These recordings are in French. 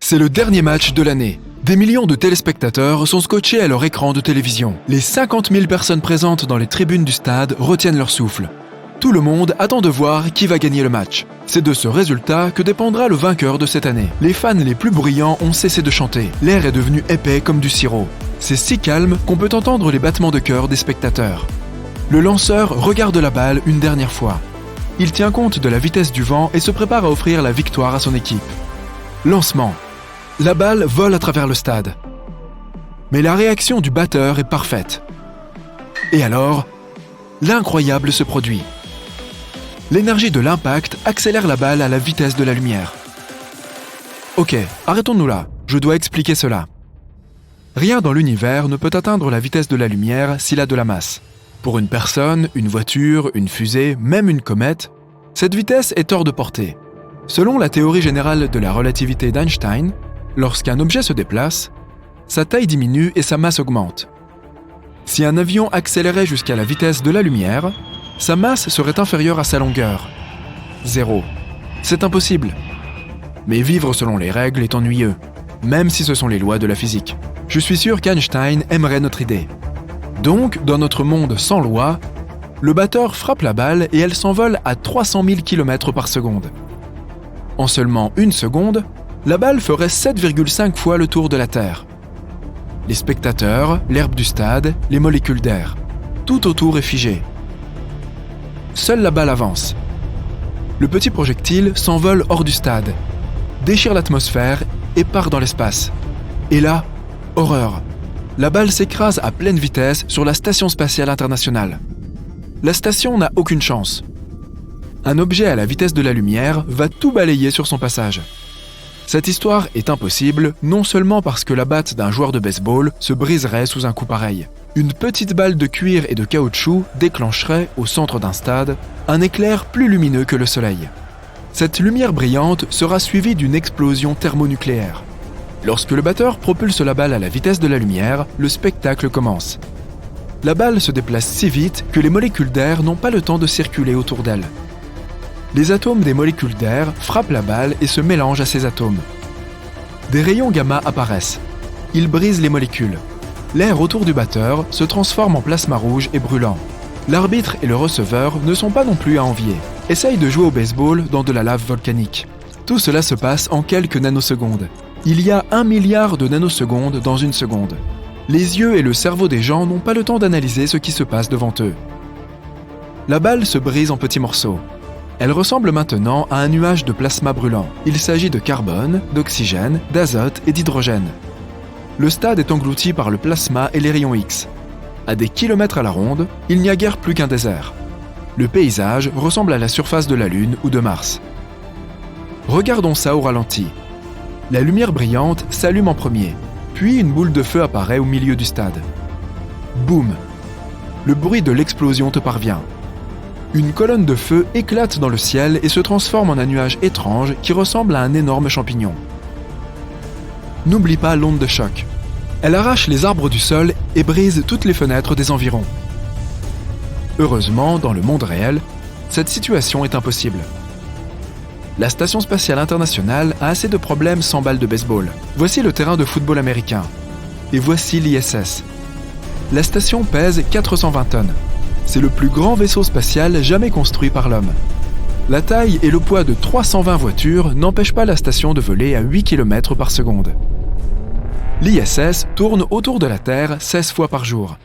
C'est le dernier match de l'année. Des millions de téléspectateurs sont scotchés à leur écran de télévision. Les 50 000 personnes présentes dans les tribunes du stade retiennent leur souffle. Tout le monde attend de voir qui va gagner le match. C'est de ce résultat que dépendra le vainqueur de cette année. Les fans les plus bruyants ont cessé de chanter. L'air est devenu épais comme du sirop. C'est si calme qu'on peut entendre les battements de cœur des spectateurs. Le lanceur regarde la balle une dernière fois. Il tient compte de la vitesse du vent et se prépare à offrir la victoire à son équipe. Lancement. La balle vole à travers le stade. Mais la réaction du batteur est parfaite. Et alors, l'incroyable se produit. L'énergie de l'impact accélère la balle à la vitesse de la lumière. Ok, arrêtons-nous là, je dois expliquer cela. Rien dans l'univers ne peut atteindre la vitesse de la lumière s'il a de la masse. Pour une personne, une voiture, une fusée, même une comète, cette vitesse est hors de portée. Selon la théorie générale de la relativité d'Einstein, lorsqu'un objet se déplace, sa taille diminue et sa masse augmente. Si un avion accélérait jusqu'à la vitesse de la lumière, sa masse serait inférieure à sa longueur. 0. C'est impossible. Mais vivre selon les règles est ennuyeux, même si ce sont les lois de la physique. Je suis sûr qu'Einstein aimerait notre idée. Donc, dans notre monde sans loi, le batteur frappe la balle et elle s'envole à 300 000 km par seconde. En seulement une seconde, la balle ferait 7,5 fois le tour de la Terre. Les spectateurs, l'herbe du stade, les molécules d'air, tout autour est figé. Seule la balle avance. Le petit projectile s'envole hors du stade, déchire l'atmosphère et part dans l'espace. Et là, horreur! La balle s'écrase à pleine vitesse sur la Station spatiale internationale. La station n'a aucune chance. Un objet à la vitesse de la lumière va tout balayer sur son passage. Cette histoire est impossible, non seulement parce que la batte d'un joueur de baseball se briserait sous un coup pareil. Une petite balle de cuir et de caoutchouc déclencherait, au centre d'un stade, un éclair plus lumineux que le soleil. Cette lumière brillante sera suivie d'une explosion thermonucléaire. Lorsque le batteur propulse la balle à la vitesse de la lumière, le spectacle commence. La balle se déplace si vite que les molécules d'air n'ont pas le temps de circuler autour d'elle. Les atomes des molécules d'air frappent la balle et se mélangent à ces atomes. Des rayons gamma apparaissent. Ils brisent les molécules. L'air autour du batteur se transforme en plasma rouge et brûlant. L'arbitre et le receveur ne sont pas non plus à envier. Essayent de jouer au baseball dans de la lave volcanique. Tout cela se passe en quelques nanosecondes. Il y a 1 milliard de nanosecondes dans une seconde. Les yeux et le cerveau des gens n'ont pas le temps d'analyser ce qui se passe devant eux. La balle se brise en petits morceaux. Elle ressemble maintenant à un nuage de plasma brûlant. Il s'agit de carbone, d'oxygène, d'azote et d'hydrogène. Le stade est englouti par le plasma et les rayons X. À des kilomètres à la ronde, il n'y a guère plus qu'un désert. Le paysage ressemble à la surface de la Lune ou de Mars. Regardons ça au ralenti. La lumière brillante s'allume en premier, puis une boule de feu apparaît au milieu du stade. Boum! Le bruit de l'explosion te parvient. Une colonne de feu éclate dans le ciel et se transforme en un nuage étrange qui ressemble à un énorme champignon. N'oublie pas l'onde de choc. Elle arrache les arbres du sol et brise toutes les fenêtres des environs. Heureusement, dans le monde réel, cette situation est impossible. La Station spatiale internationale a assez de problèmes sans balle de baseball. Voici le terrain de football américain. Et voici l'ISS. La station pèse 420 tonnes. C'est le plus grand vaisseau spatial jamais construit par l'homme. La taille et le poids de 320 voitures n'empêchent pas la station de voler à 8 km par seconde. L'ISS tourne autour de la Terre 16 fois par jour.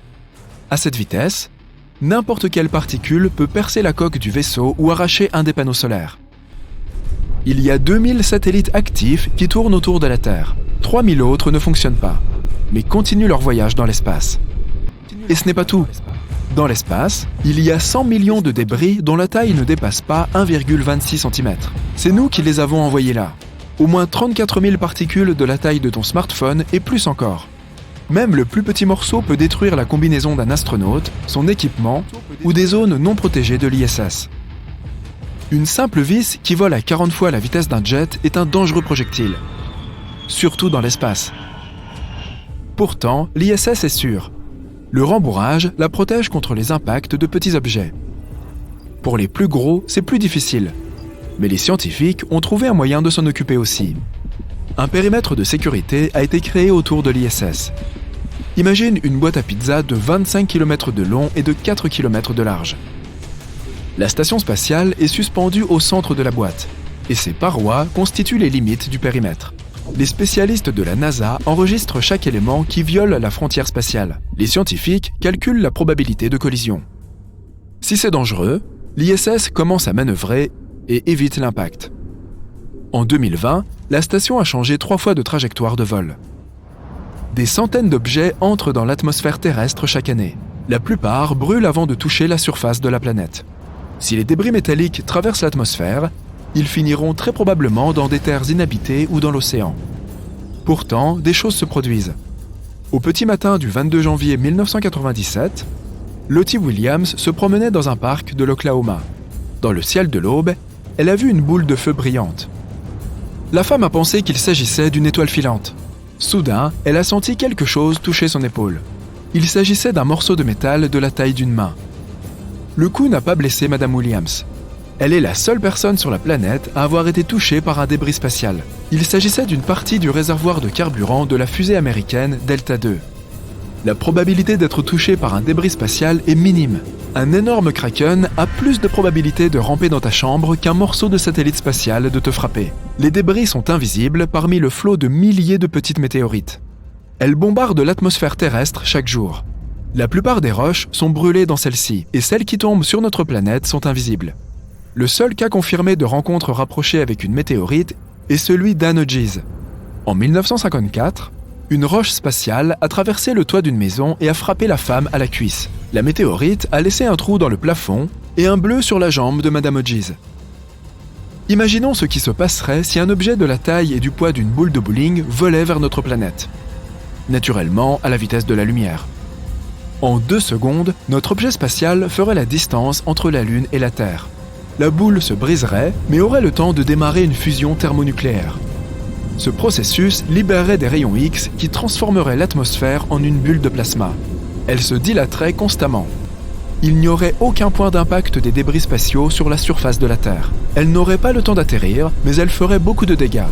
À cette vitesse, n'importe quelle particule peut percer la coque du vaisseau ou arracher un des panneaux solaires. Il y a 2000 satellites actifs qui tournent autour de la Terre. 3000 autres ne fonctionnent pas, mais continuent leur voyage dans l'espace. Et ce n'est pas tout. Dans l'espace, il y a 100 millions de débris dont la taille ne dépasse pas 1,26 cm. C'est nous qui les avons envoyés là. Au moins 34 000 particules de la taille de ton smartphone et plus encore. Même le plus petit morceau peut détruire la combinaison d'un astronaute, son équipement ou des zones non protégées de l'ISS. Une simple vis qui vole à 40 fois la vitesse d'un jet est un dangereux projectile. Surtout dans l'espace. Pourtant, l'ISS est sûr. Le rembourrage la protège contre les impacts de petits objets. Pour les plus gros, c'est plus difficile. Mais les scientifiques ont trouvé un moyen de s'en occuper aussi. Un périmètre de sécurité a été créé autour de l'ISS. Imagine une boîte à pizza de 25 km de long et de 4 km de large. La station spatiale est suspendue au centre de la boîte, et ses parois constituent les limites du périmètre. Les spécialistes de la NASA enregistrent chaque élément qui viole la frontière spatiale. Les scientifiques calculent la probabilité de collision. Si c'est dangereux, l'ISS commence à manœuvrer et évite l'impact. En 2020, la station a changé 3 fois de trajectoire de vol. Des centaines d'objets entrent dans l'atmosphère terrestre chaque année. La plupart brûlent avant de toucher la surface de la planète. Si les débris métalliques traversent l'atmosphère, ils finiront très probablement dans des terres inhabitées ou dans l'océan. Pourtant, des choses se produisent. Au petit matin du 22 janvier 1997, Lottie Williams se promenait dans un parc de l'Oklahoma. Dans le ciel de l'aube, elle a vu une boule de feu brillante. La femme a pensé qu'il s'agissait d'une étoile filante. Soudain, elle a senti quelque chose toucher son épaule. Il s'agissait d'un morceau de métal de la taille d'une main. Le coup n'a pas blessé Madame Williams. Elle est la seule personne sur la planète à avoir été touchée par un débris spatial. Il s'agissait d'une partie du réservoir de carburant de la fusée américaine Delta II. La probabilité d'être touché par un débris spatial est minime. Un énorme kraken a plus de probabilité de ramper dans ta chambre qu'un morceau de satellite spatial de te frapper. Les débris sont invisibles parmi le flot de milliers de petites météorites. Elles bombardent l'atmosphère terrestre chaque jour. La plupart des roches sont brûlées dans celle-ci, et celles qui tombent sur notre planète sont invisibles. Le seul cas confirmé de rencontre rapprochée avec une météorite est celui d'Anne Hodges. En 1954, une roche spatiale a traversé le toit d'une maison et a frappé la femme à la cuisse. La météorite a laissé un trou dans le plafond et un bleu sur la jambe de Madame Hodges. Imaginons ce qui se passerait si un objet de la taille et du poids d'une boule de bowling volait vers notre planète. Naturellement, à la vitesse de la lumière. En 2 secondes, notre objet spatial ferait la distance entre la Lune et la Terre. La boule se briserait, mais aurait le temps de démarrer une fusion thermonucléaire. Ce processus libérerait des rayons X qui transformeraient l'atmosphère en une bulle de plasma. Elle se dilaterait constamment. Il n'y aurait aucun point d'impact des débris spatiaux sur la surface de la Terre. Elle n'aurait pas le temps d'atterrir, mais elle ferait beaucoup de dégâts.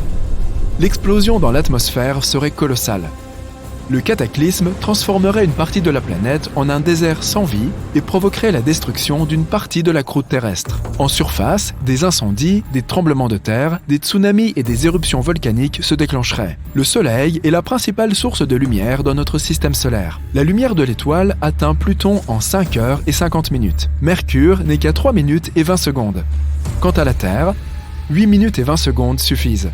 L'explosion dans l'atmosphère serait colossale. Le cataclysme transformerait une partie de la planète en un désert sans vie et provoquerait la destruction d'une partie de la croûte terrestre. En surface, des incendies, des tremblements de terre, des tsunamis et des éruptions volcaniques se déclencheraient. Le Soleil est la principale source de lumière dans notre système solaire. La lumière de l'étoile atteint Pluton en 5 heures et 50 minutes. Mercure n'est qu'à 3 minutes et 20 secondes. Quant à la Terre, 8 minutes et 20 secondes suffisent.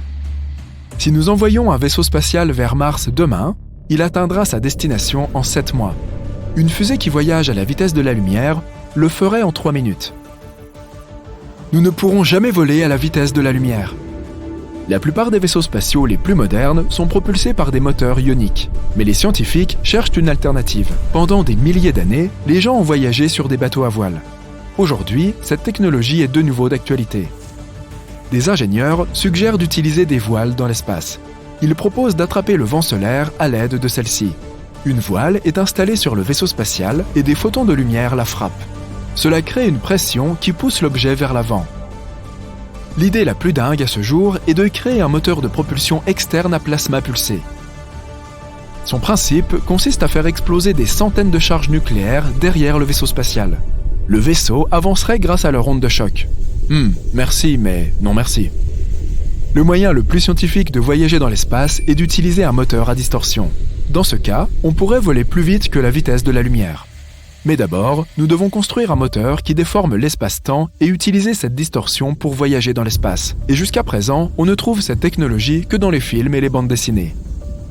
Si nous envoyons un vaisseau spatial vers Mars demain, il atteindra sa destination en 7 mois. Une fusée qui voyage à la vitesse de la lumière le ferait en 3 minutes. Nous ne pourrons jamais voler à la vitesse de la lumière. La plupart des vaisseaux spatiaux les plus modernes sont propulsés par des moteurs ioniques. Mais les scientifiques cherchent une alternative. Pendant des milliers d'années, les gens ont voyagé sur des bateaux à voile. Aujourd'hui, cette technologie est de nouveau d'actualité. Des ingénieurs suggèrent d'utiliser des voiles dans l'espace. Ils proposent d'attraper le vent solaire à l'aide de celle-ci. Une voile est installée sur le vaisseau spatial et des photons de lumière la frappent. Cela crée une pression qui pousse l'objet vers l'avant. L'idée la plus dingue à ce jour est de créer un moteur de propulsion externe à plasma pulsé. Son principe consiste à faire exploser des centaines de charges nucléaires derrière le vaisseau spatial. Le vaisseau avancerait grâce à leur onde de choc. Merci, mais non merci. Le moyen le plus scientifique de voyager dans l'espace est d'utiliser un moteur à distorsion. Dans ce cas, on pourrait voler plus vite que la vitesse de la lumière. Mais d'abord, nous devons construire un moteur qui déforme l'espace-temps et utiliser cette distorsion pour voyager dans l'espace. Et jusqu'à présent, on ne trouve cette technologie que dans les films et les bandes dessinées.